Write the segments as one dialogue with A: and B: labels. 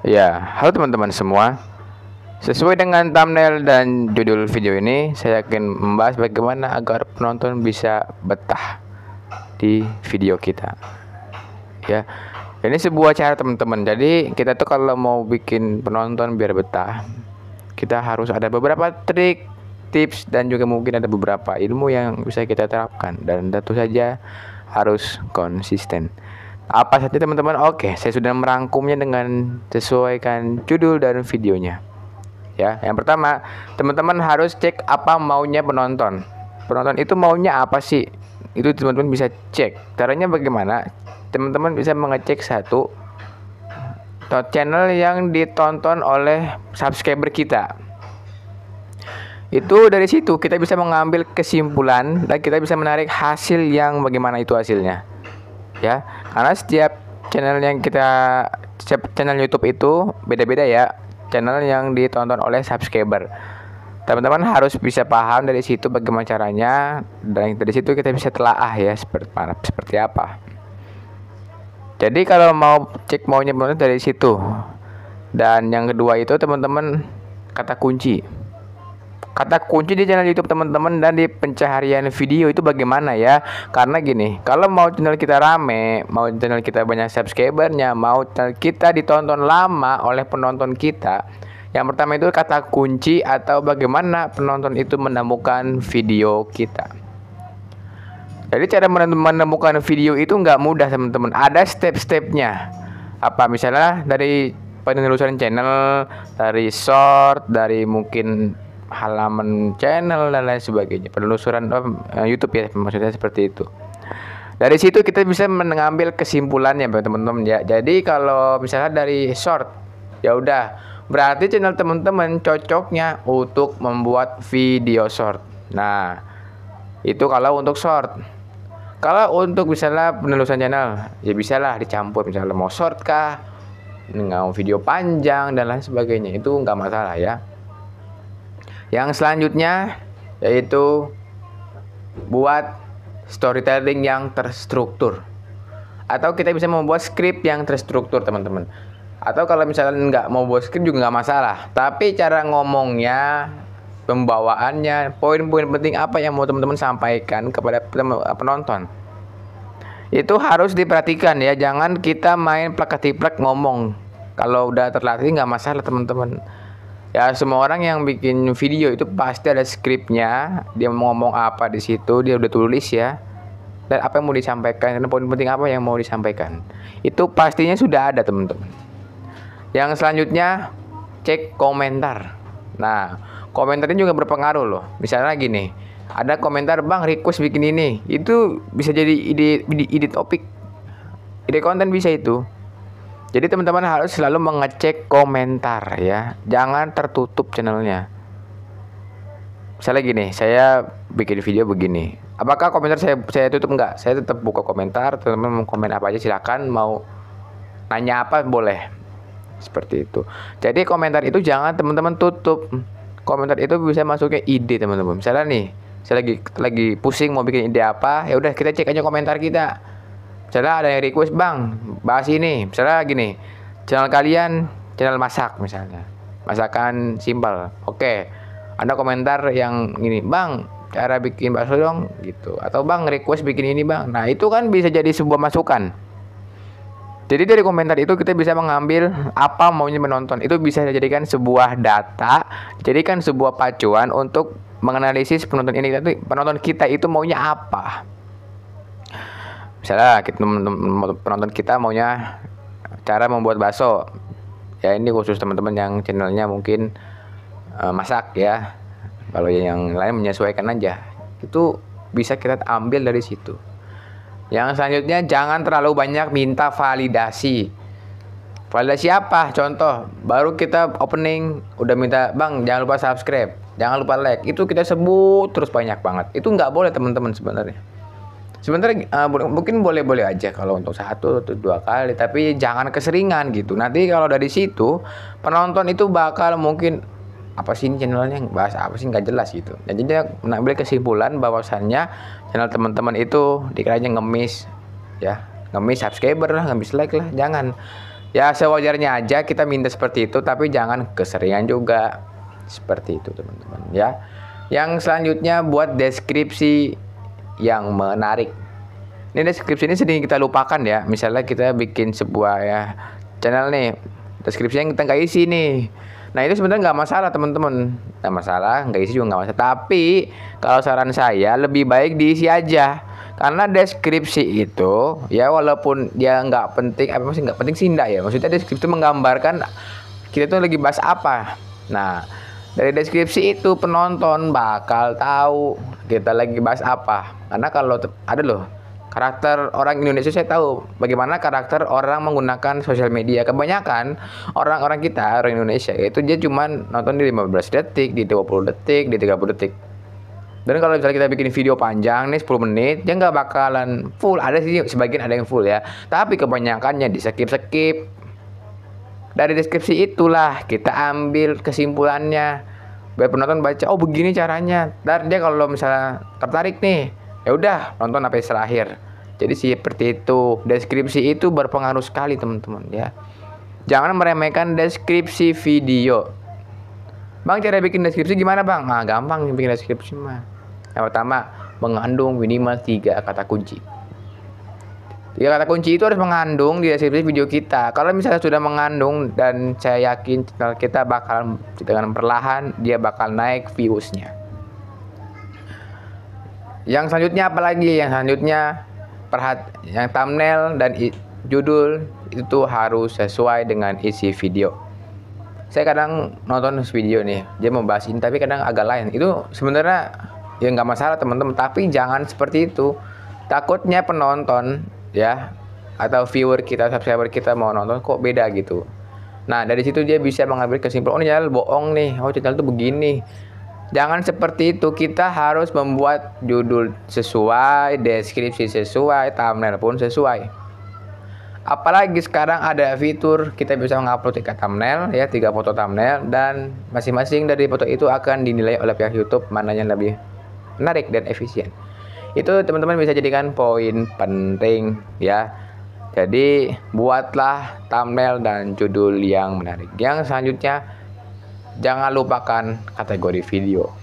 A: Ya, halo teman-teman semua. Sesuai dengan thumbnail dan judul video ini, saya akan membahas bagaimana agar penonton bisa betah di video kita. Ya, ini sebuah cara teman-teman. Jadi kita tuh kalau mau bikin penonton biar betah, kita harus ada beberapa trik, tips, dan juga mungkin ada beberapa ilmu yang bisa kita terapkan. Dan tentu saja harus konsisten. Apa saja teman-teman? Oke, saya sudah merangkumnya dengan sesuaikan judul dan videonya. Ya, yang pertama, teman-teman harus cek apa maunya penonton. Penonton itu maunya apa sih? Itu teman-teman bisa cek. Caranya bagaimana? Teman-teman bisa mengecek satu channel yang ditonton oleh subscriber kita. Itu dari situ kita bisa mengambil kesimpulan dan kita bisa menarik hasil yang bagaimana itu hasilnya. Ya, karena setiap channel YouTube itu beda-beda ya, channel yang ditonton oleh subscriber. Teman-teman harus bisa paham dari situ bagaimana caranya, dan dari situ kita bisa telaah ya seperti apa. Jadi kalau mau cek maunya penonton dari situ. Dan yang kedua itu teman-teman, kata kunci di channel YouTube teman-teman dan di pencaharian video itu bagaimana ya? Karena gini, kalau mau channel kita rame, mau channel kita banyak subscribernya, mau channel kita ditonton lama oleh penonton kita, yang pertama itu kata kunci atau bagaimana penonton itu menemukan video kita. Jadi cara menemukan video itu nggak mudah teman-teman, ada step-stepnya. Apa misalnya dari penelusuran channel, dari short, dari mungkin halaman channel dan lain sebagainya, penelusuran YouTube ya, maksudnya seperti itu. Dari situ kita bisa mengambil kesimpulannya teman-teman ya. Jadi kalau misalnya dari short, ya udah berarti channel teman-teman cocoknya untuk membuat video short. Nah, itu kalau untuk short. Kalau untuk misalnya penelusuran channel, ya bisalah dicampur, misalnya mau short kah, mau video panjang dan lain sebagainya, itu nggak masalah ya. Yang selanjutnya yaitu buat storytelling yang terstruktur, atau kita bisa membuat skrip yang terstruktur teman-teman. Atau kalau misalnya nggak mau buat skrip juga nggak masalah, tapi cara ngomongnya, pembawaannya, poin-poin penting apa yang mau teman-teman sampaikan kepada penonton, itu harus diperhatikan ya. Jangan kita main plak-ketiplak ngomong. Kalau udah terlatih nggak masalah teman-teman. Ya, semua orang yang bikin video itu pasti ada skripnya. Dia mau ngomong apa di situ, dia udah tulis ya. Dan apa yang mau disampaikan, dan poin penting apa yang mau disampaikan, itu pastinya sudah ada teman-teman. Yang selanjutnya, cek komentar. Nah, komentarnya juga berpengaruh loh. Misalnya gini, ada komentar, "Bang, request bikin ini." Itu bisa jadi ide topik, ide konten bisa itu. Jadi teman-teman harus selalu mengecek komentar ya. Jangan tertutup channelnya. Misalnya gini, saya bikin video begini. Apakah komentar saya tutup? Enggak. Saya tetap buka komentar. Teman-teman mau komen apa aja silakan. Mau nanya apa boleh. Seperti itu. Jadi komentar itu jangan teman-teman tutup. Komentar itu bisa masuknya ide teman-teman. Misalnya nih, saya lagi pusing mau bikin ide apa, ya udah kita cek aja komentar kita. Misalnya ada yang request, "Bang, bahas ini." Misalnya gini, channel kalian channel masak misalnya, masakan simpel. Oke, ada komentar yang gini, "Bang, cara bikin bakso dong," gitu. Atau, "Bang, request bikin ini, Bang." Nah, itu kan bisa jadi sebuah masukan. Jadi dari komentar itu kita bisa mengambil apa maunya menonton. Itu bisa dijadikan sebuah data, dijadikan sebuah pacuan untuk menganalisis penonton kita itu maunya apa. Misalnya penonton kita maunya cara membuat bakso. Ya, ini khusus teman-teman yang channelnya mungkin masak ya. Kalau yang lain menyesuaikan aja. Itu bisa kita ambil dari situ. Yang selanjutnya, jangan terlalu banyak minta validasi. Validasi apa? Contoh, baru kita opening udah minta, "Bang, jangan lupa subscribe, jangan lupa like." Itu kita sebut terus banyak banget. Itu nggak boleh teman-teman sebenarnya. Sebenarnya mungkin boleh-boleh aja kalau untuk 1 atau 2 kali, tapi jangan keseringan gitu. Nanti kalau dari situ penonton itu bakal mungkin, apa sih ini channelnya bahas apa sih, nggak jelas gitu. Jadi dia mengambil kesimpulan bahwasannya channel teman-teman itu dikiranya ngemis ya, ngemis subscriber lah, ngemis like lah. Jangan. Ya sewajarnya aja kita minta seperti itu, tapi jangan keseringan juga. Seperti itu teman-teman ya. Yang selanjutnya buat deskripsi yang menarik. Ini deskripsi ini sering kita lupakan ya. Misalnya kita bikin sebuah ya channel nih, deskripsinya kita nggak isi nih. Nah itu sebenarnya nggak masalah teman-teman, nggak masalah, nggak isi juga nggak masalah. Tapi kalau saran saya lebih baik diisi aja, karena deskripsi itu ya walaupun dia nggak penting, apa maksudnya nggak penting sih enggak ya. Maksudnya deskripsi itu menggambarkan kita tuh lagi bahas apa. Nah dari deskripsi itu penonton bakal tahu kita lagi bahas apa. Karena kalau ada loh karakter orang Indonesia, saya tahu bagaimana karakter orang menggunakan sosial media. Kebanyakan orang-orang kita, orang Indonesia itu dia cuman nonton di 15 detik, di 20 detik, di 30 detik. Dan kalau misalnya kita bikin video panjang nih 10 menit, dia nggak bakalan full. Ada sih sebagian ada yang full ya, tapi kebanyakannya di skip. Dari deskripsi itulah kita ambil kesimpulannya, biar penonton baca, oh begini caranya. Dan dia kalau misalnya tertarik nih, ya udah nonton sampai terakhir. Jadi seperti itu. Deskripsi itu berpengaruh sekali teman-teman ya. Jangan meremehkan deskripsi video. Bang, cara bikin deskripsi gimana bang? Nah gampang bikin deskripsi mah. Yang pertama, mengandung minimal 3 kata kunci. 3 kata kunci itu harus mengandung di deskripsi video kita. Kalau misalnya sudah mengandung, dan saya yakin channel kita bakal dengan perlahan dia bakal naik viewsnya. Yang selanjutnya apalagi? Yang selanjutnya yang thumbnail dan judul itu harus sesuai dengan isi video. Saya kadang nonton video nih, dia membahas ini tapi kadang agak lain. Itu sebenarnya ya nggak masalah teman-teman, tapi jangan seperti itu. Takutnya penonton ya atau viewer kita, subscriber kita mau nonton kok beda gitu. Nah dari situ dia bisa mengambil kesimpulan, oh ini channel bohong nih, oh channel itu begini. Jangan seperti itu. Kita harus membuat judul sesuai, deskripsi sesuai, thumbnail pun sesuai. Apalagi sekarang ada fitur kita bisa mengupload 3 thumbnail ya, 3 foto thumbnail, dan masing-masing dari foto itu akan dinilai oleh pihak YouTube mana yang lebih menarik dan efisien. Itu teman-teman bisa jadikan poin penting ya. Jadi buatlah thumbnail dan judul yang menarik. Yang selanjutnya, jangan lupakan kategori video.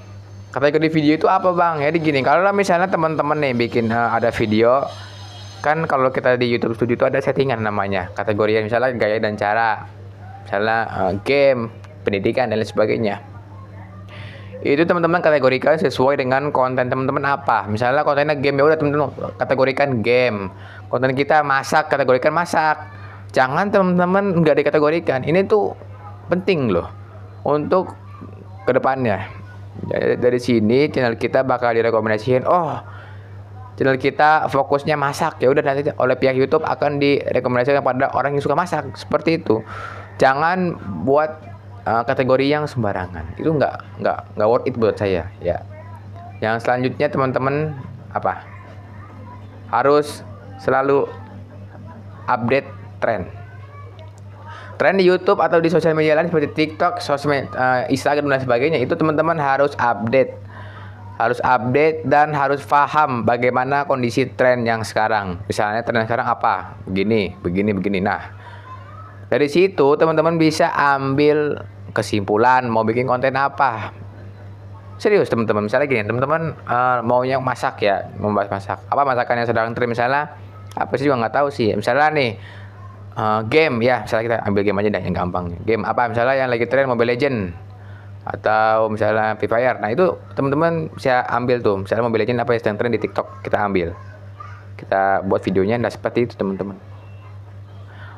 A: Kategori video itu apa bang? Jadi gini, kalau misalnya teman-teman nih bikin ada video, kan kalau kita di YouTube Studio itu ada settingan namanya kategori, misalnya gaya dan cara, misalnya game, pendidikan dan lain sebagainya. Itu teman-teman kategorikan sesuai dengan konten teman-teman apa. Misalnya kontennya game, ya udah teman-teman kategorikan game. Konten kita masak, kategorikan masak. Jangan teman-teman nggak dikategorikan. Ini tuh penting loh untuk kedepannya. Dari sini channel kita bakal direkomendasikan, oh channel kita fokusnya masak, ya udah nanti oleh pihak YouTube akan direkomendasikan pada orang yang suka masak. Seperti itu. Jangan buat kategori yang sembarangan. Itu nggak worth it buat saya ya. Yang selanjutnya teman-teman apa? Harus selalu update tren di YouTube atau di sosial media lain seperti TikTok, sosmed, Instagram dan sebagainya. Itu teman-teman harus update dan harus paham bagaimana kondisi tren yang sekarang. Misalnya tren sekarang apa? Begini. Nah, dari situ teman-teman bisa ambil kesimpulan mau bikin konten apa. Serius teman-teman, misalnya gini, teman-teman maunya masak ya, membahas masak. Apa masakan yang sedang tren misalnya? Apa sih juga nggak tahu sih. Misalnya nih game ya, misalnya kita ambil game aja dah yang gampang. Game apa misalnya yang lagi tren, Mobile Legend atau misalnya Free Fire. Nah itu teman-teman bisa ambil tuh, misalnya Mobile Legend apa yang sedang tren di TikTok, kita ambil, kita buat videonya. Nah seperti itu teman-teman.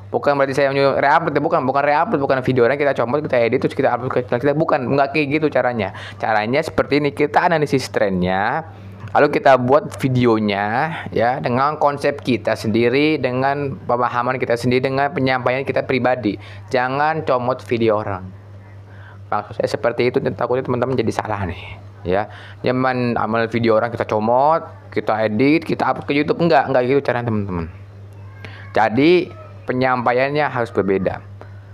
A: Bukan berarti saya menyuruh re-upload, bukan re-upload, bukan videonya kita comot, kita edit terus kita upload ke channel kita, bukan, nggak kayak gitu caranya. Caranya seperti ini, kita analisis trennya, lalu kita buat videonya ya dengan konsep kita sendiri, dengan pemahaman kita sendiri, dengan penyampaian kita pribadi. Jangan comot video orang. Maksud saya seperti itu, takutnya teman-teman jadi salah nih ya. Jangan amal video orang kita comot, kita edit, kita upload ke YouTube. Enggak gitu caranya teman-teman. Jadi penyampaiannya harus berbeda.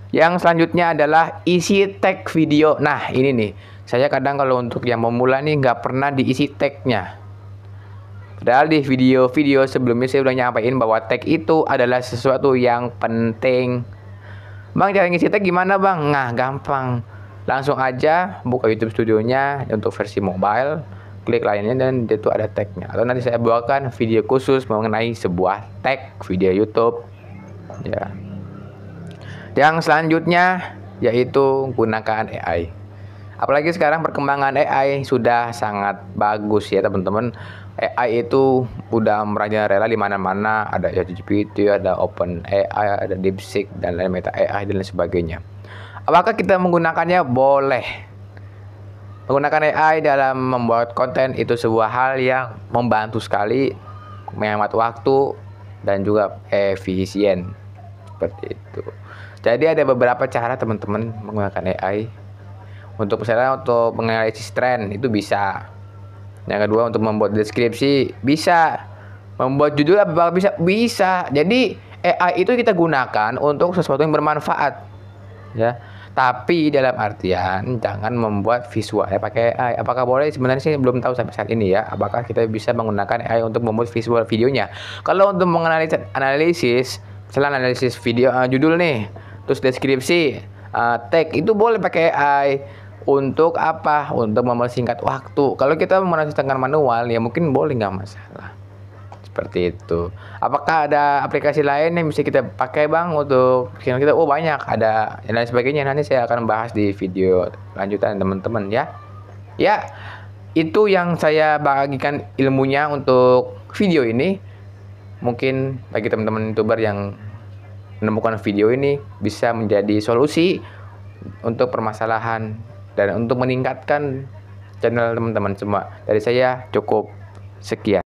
A: Yang selanjutnya adalah isi tag video. Nah ini nih, saya kadang kalau untuk yang memula nih nggak pernah diisi tagnya. Padahal di video-video sebelumnya saya udah nyampaikan bahwa tag itu adalah sesuatu yang penting. Bang, cara ngisi tag gimana bang? Nah, gampang. Langsung aja buka YouTube Studionya untuk versi mobile, klik lainnya dan itu ada tagnya. Atau nanti saya bawakan video khusus mengenai sebuah tag video YouTube. Ya. Yang selanjutnya yaitu gunakan AI. Apalagi sekarang perkembangan AI sudah sangat bagus ya teman-teman. AI itu udah merajalela di mana-mana, ada ChatGPT, ada OpenAI, ada DeepSeek dan lain Meta AI dan lain sebagainya. Apakah kita menggunakannya? Boleh. Menggunakan AI dalam membuat konten itu sebuah hal yang membantu sekali, menghemat waktu dan juga efisien. Seperti itu. Jadi ada beberapa cara teman-teman menggunakan AI. Untuk misalnya untuk menganalisis tren itu bisa. Yang kedua untuk membuat deskripsi bisa. Membuat judul apa bisa. Jadi AI itu kita gunakan untuk sesuatu yang bermanfaat. Ya. Tapi dalam artian jangan membuat visualnya pakai AI. Apakah boleh? Sebenarnya sih belum tahu sampai saat ini ya. Apakah kita bisa menggunakan AI untuk membuat visual videonya? Kalau untuk menganalisis, misalnya analisis video judul nih, terus deskripsi, tag itu boleh pakai AI. Untuk apa? Untuk mempersingkat waktu. Kalau kita menganalisis dengan manual ya mungkin boleh, nggak masalah. Seperti itu. Apakah ada aplikasi lain yang bisa kita pakai bang untuk channel kita? Oh banyak, ada dan lain sebagainya. Nanti saya akan bahas di video lanjutan teman-teman ya. Ya, itu yang saya bagikan ilmunya untuk video ini. Mungkin bagi teman-teman YouTuber yang menemukan video ini bisa menjadi solusi untuk permasalahan dan untuk meningkatkan channel teman-teman semua. Dari saya cukup sekian.